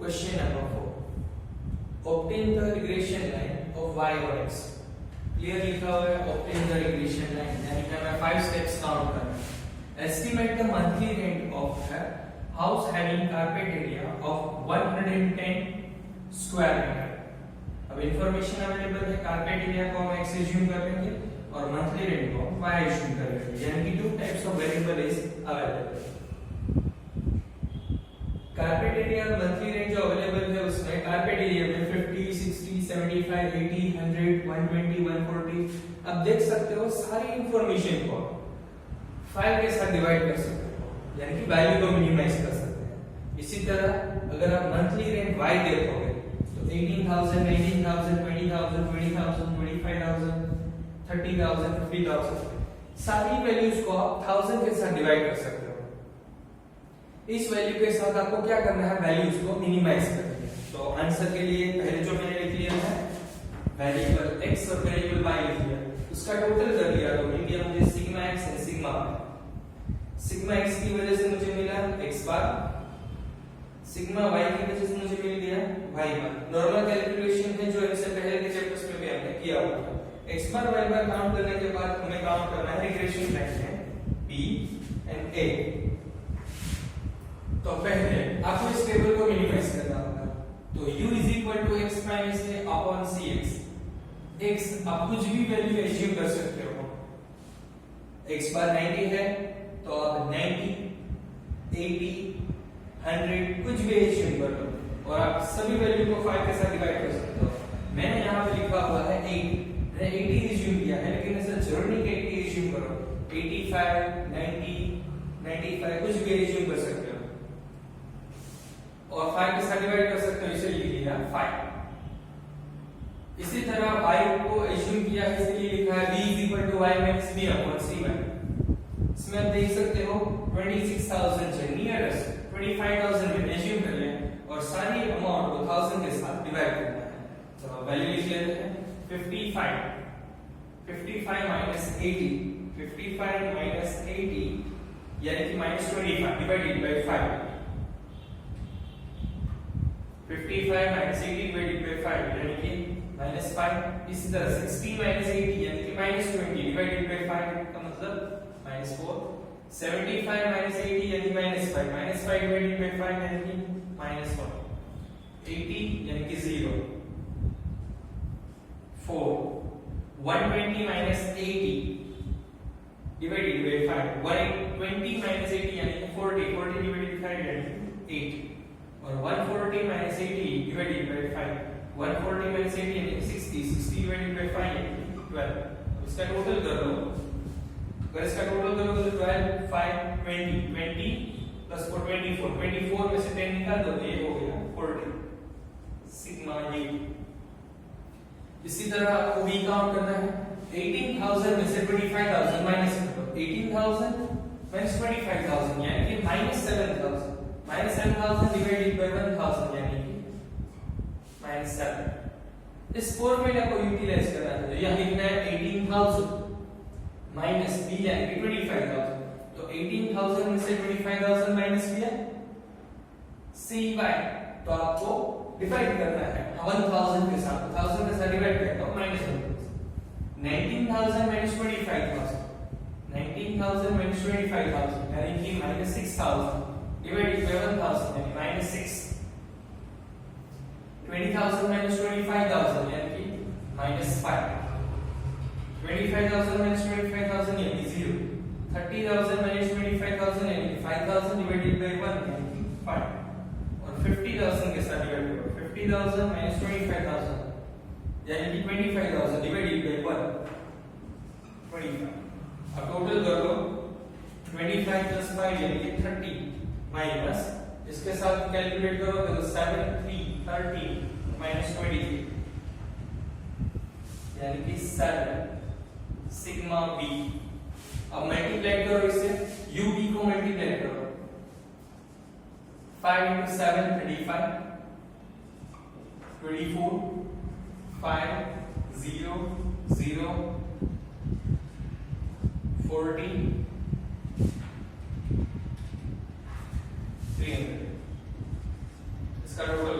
Question number 4, obtain the regression line of y और x। Clear लिखा हुआ है ऑब्टेन द रिग्रेशन लाइन, यानी कि हमें 5 स्टेप्स काउंट करना है। Estimate the monthly rent of a house having carpet area of 110 square metre. अब इंफॉर्मेशन अवेलेबल है, कारपेट एरिया को हम x एज्यूम कर लेंगे और मंथली रेंट को y एज्यूम कर लेंगे, यानी कि 2 types of variable is available. Carpet area और मंथली रेंट जो अवेलेबल है उसमें कारपेट एरिया में 50, 60, 75, 80, 100, 120, 140। अब देख सकते हो सारी इंफॉर्मेशन को 5 के साथ डिवाइड कर सकते हो, यानी कि वैल्यू को मिनिमाइज कर सकते हैं। इसी तरह अगर आप मंथली रेंट y देखोगे तो 18,000, 19,000, 20,000, 20,000, 25,000, 30,000, 50,000 सारी वैल्यूज को आप 1000 के साथ डिवाइड कर सकते हो। इस वैल्यू के साथ आपको क्या करना है, वैल्यूज को मिनिमाइज करना है। तो आंसर के लिए पहले जो मैंने लिख लिया है वेरिएबल x और वेरिएबल y लिख लिया, उसका टोटल कर लिया तो मिल गया मुझे सिग्मा x और सिग्मा y। सिग्मा x की वजह से मुझे मिला x बार, सिग्मा y की वजह से मुझे मिल गया y बार। नॉर्मल कैलकुलेशन है जो इससे पहले के चैप्टर्स में भी हमने किया हुआ था। x बार y बार काउंट करने के बाद हमें काउंट करना है रिग्रेशन लाइन है b एंड a। तो पहले आपको इस टेबल को मिनिमाइज करना होगा, तो u is equal to x minus a upon cx। x आप कुछ भी वैल्यू एज्यूम कर सकते हो। x बार 90 है तो आप 90, 80, 100 कुछ भी एज्यूम कर लो और आप सभी वैल्यू को 5 के साथ डिवाइड कर सकते हो। मैंने यहाँ पे लिखा हुआ है 8, मैंने 80 एज्यूम किया है, लेकिन ऐसा जरूरी नहीं कि 80 एज्यूम करो। 85, 90, 95 कुछ भी एज्यूम कर सकते हो और 5 के साथ डिवाइड कर सकते हो, इसे लिख लिया 5। इसी तरह y को एज्यूम किया है, इसलिए लिखा है v = y - b / c1। इसमें आप देख सकते हो 26,000 से नियरेस्ट 25,000 में एज्यूम कर लें और सारी अमाउंट को 1000 के साथ डिवाइड करना है। तो वैल्यू लिख लेते हैं 55 - 80, 55 - 80 यानी कि -25 डिवाइडेड बाय 5। 55 - 80 डिवाइडेड बाय 5 यानी कि -5। इसी तरह 60 - 80 यानी कि -20 डिवाइडेड बाय 5 का मतलब -4। 75 - 80 यानी -5, -5 डिवाइडेड बाय 5 यानी कि -1। 80 यानी कि 0। 4 120 - 80 डिवाइडेड बाय 5, 120 - 80 यानी कि 40, 40 डिवाइडेड बाय 5 यानी कि 8 और 140 - 80 डिवाइडेड बाय 5, 140 - 80 यानी कि 60, 60 डिवाइडेड बाय 5 यानी कि 12। इसका टोटल कर लो, अगर इसका टोटल करोगे तो 12, 5, 20, 20 प्लस 4 24, 24 में से 10 निकाल दो तो ये हो गया 40 सिग्मा u। इसी तरह आपको v काउंट करना है। 18,000 में से 25,000 माइनस करो, 18,000 माइनस 25,000 यानी कि -7,000, -7,000 डिवाइडेड बाय 1,000 यानी कि -7। इस फॉर्मूला को यूटिलाइज करना है, तो यहां लिखना है 18,000 माइनस b यानी कि 25,000। तो 18,000 में से 25,000 माइनस किया cy, तो आपको डिवाइड करना है 1000 के साथ, 1000 के साथ डिवाइड करता हूं -1। 19,000 माइनस 25,000, 19,000 माइनस 25,000 यानी कि -6,000 डिवाइडेड बाय 1000 यानी -6। 20,000 माइनस 25,000 यानी कि -5। 25,000 माइनस 25,000 यानी कि 0। 30,000 माइनस 25,000 यानी कि 5,000 डिवाइडेड बाय 1 यानी कि 5 और 50,000 के साथ डिवाइड करो। 50,000 माइनस 25,000 यानी कि 25,000 डिवाइडेड बाय 1 25। अब टोटल कर लो 25 प्लस 5 यानी कि 30 माइनस इसके साथ कैलकुलेट करोगे तो 7, 3, 30 माइनस 23 यानी कि 7 सिग्मा b। अब मल्टीप्लाई करो इसे, ub को मल्टीप्लाई करो। 5 into 7 35, 24, 5 0 0 40 300। इसका total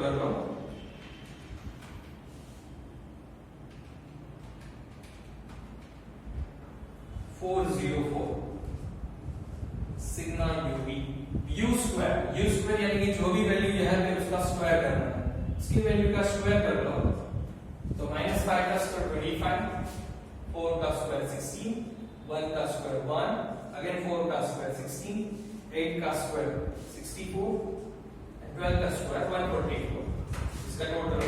404 sigma UV you square यानी कि जो भी वैल्यू यहाँ पे उसका स्क्वायर करना है, इसकी वैल्यू का स्क्वायर कर लो तो -5 का स्क्वायर 25, 4 का स्क्वायर 16, 1 का स्क्वायर 1, अगेन 4 का स्क्वायर 16, 8 का स्क्वायर 64 and 12 का स्क्वायर 144। इसका total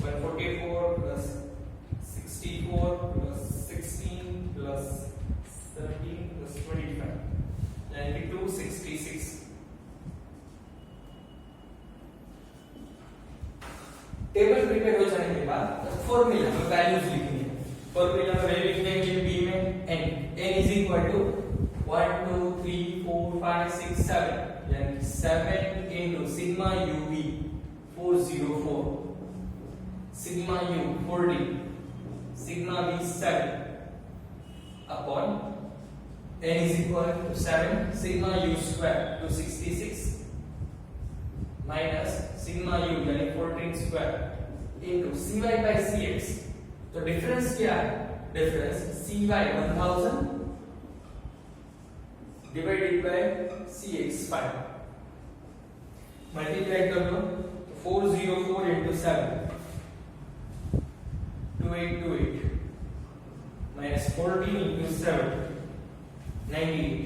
144 plus 64 plus 16 plus 17 plus 25 यानी कि 266। टेबल प्रिपेयर हो जाने के बाद फॉर्मूला में वैल्यूज लिखनी है। फॉर्मूला में वैल्यू लिखने के लिए b में n is equal to 1 2 3 4 5 6 7 यानी 7 into sigma uv 404 sigma u 40 sigma v 7 upon n is equal to 7 sigma u square 266 minus sigma u यानी 14 square into cy by cx। तो डिफरेंस क्या है? Difference cy 1000 divided by cx 5 multiply कर लो तो 404 into 7 2828 minus 14 into 7 98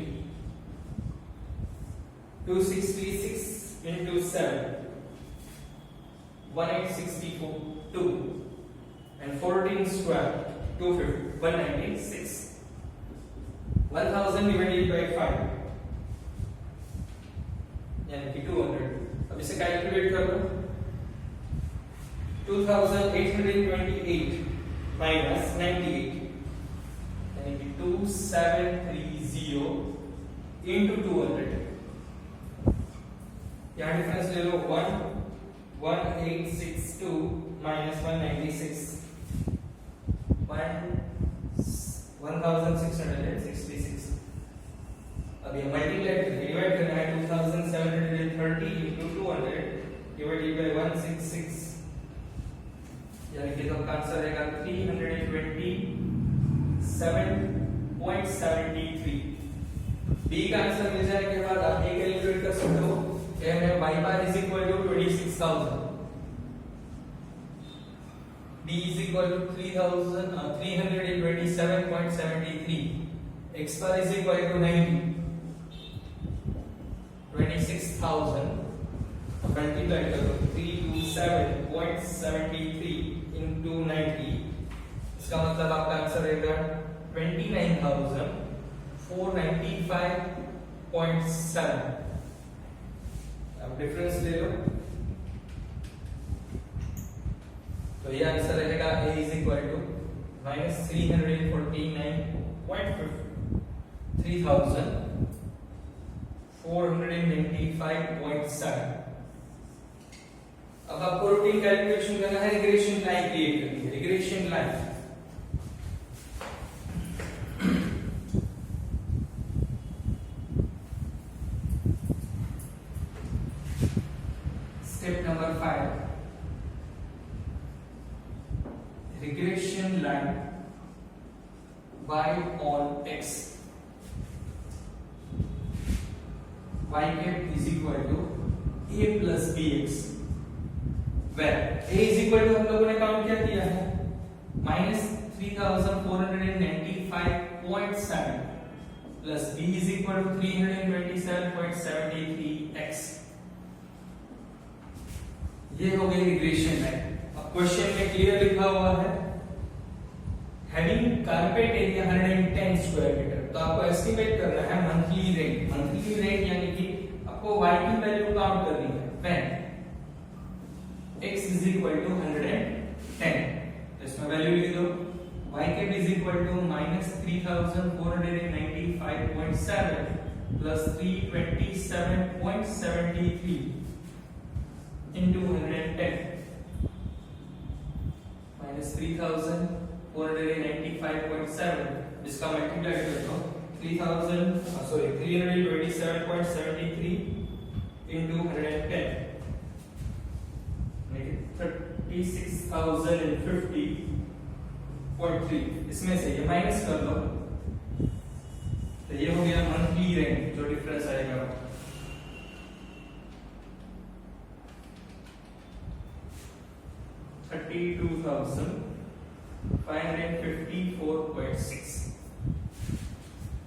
266 into 7 1864 2 and 14 square 250 196 1000 divided by 5 यानी कि 200। अब इसे कैलकुलेट कर लो 2828 minus 98 यानी कि 2730 into 200। यहाँ डिफरेंस ले लो 1862 minus 196 1666। अब ये मल्टीप्लाई डिवाइड करना है 2730 into 200 डिवाइडेड बाय 166 यानी कि तो आंसर रहेगा 327.73। बी का आंसर मिल जाने के बाद आप ये कैलकुलेट कर सकते हो कि हमें y bar is equal to 26000, d is equal to 327.73, x bar is equal to 90 26,000 multiply करो 327.73 into 90 इसका मतलब आपका आंसर रहेगा 29,495.7। अब डिफरेंस ले लो तो ये आंसर रहेगा a is equal to -349.3,495.7। अब आपको रूटीन कैलकुलेशन करना है, रिग्रेशन लाइन क्रिएट करनी है। Regression line step number 5 regression line y on x y cap is equal to a plus bx where a is equal to हम लोगों ने count क्या किया है -3495.7 plus b is equal to 327.73x। ये हो गई रिग्रेशन लाइन। अब क्वेश्चन में क्लियर लिखा हुआ है having carpet area 110 square metre. तो आपको एस्टिमेट करना है मंथली रेंट यानी कि आपको y की वैल्यू काउंट करनी है when x is equal to 110। तो इसमें वैल्यू लिख दो y cap is equal to -3495.7 plus 327.73 into 110 minus 3,495.7 इसका मल्टीप्लाई कर दो 327.73 into 110 36,050.3। इसमें से ये माइनस कर लो तो ये हो गया मंथली रेंट जो डिफरेंस आएगा। $32,554.6।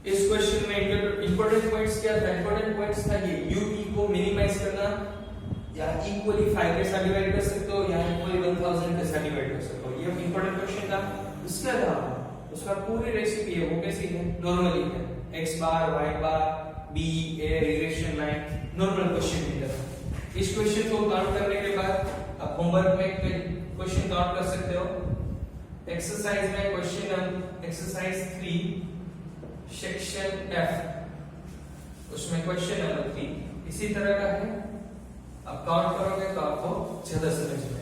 इस क्वेश्चन में इंपॉर्टेंट पॉइंट्स क्या था? इंपॉर्टेंट पॉइंट्स था ये यूपी को मिनिमाइज करना, या इक्वली 5 के साथ डिवाइड कर सकते हो, या इक्वली 1000 के साथ डिवाइड कर सकते हो। ये इंपॉर्टेंट क्वेश्चन था। इसके अलावा उसका पूरी रेसिपी है वो कैसी है? नॉर्मली है, x bar y bar b a regression line, normal question की तरह। इस क्वेश्चन को काउंट करने के बाद आप होमवर्क में क्वेश्चन काउंट कर सकते हो। एक्सरसाइज में क्वेश्चन एक्सरसाइज 3 सेक्शन F, उसमें क्वेश्चन नंबर 3 इसी तरह का है। आप काउंट करोगे तो आपको ज्यादा समझ में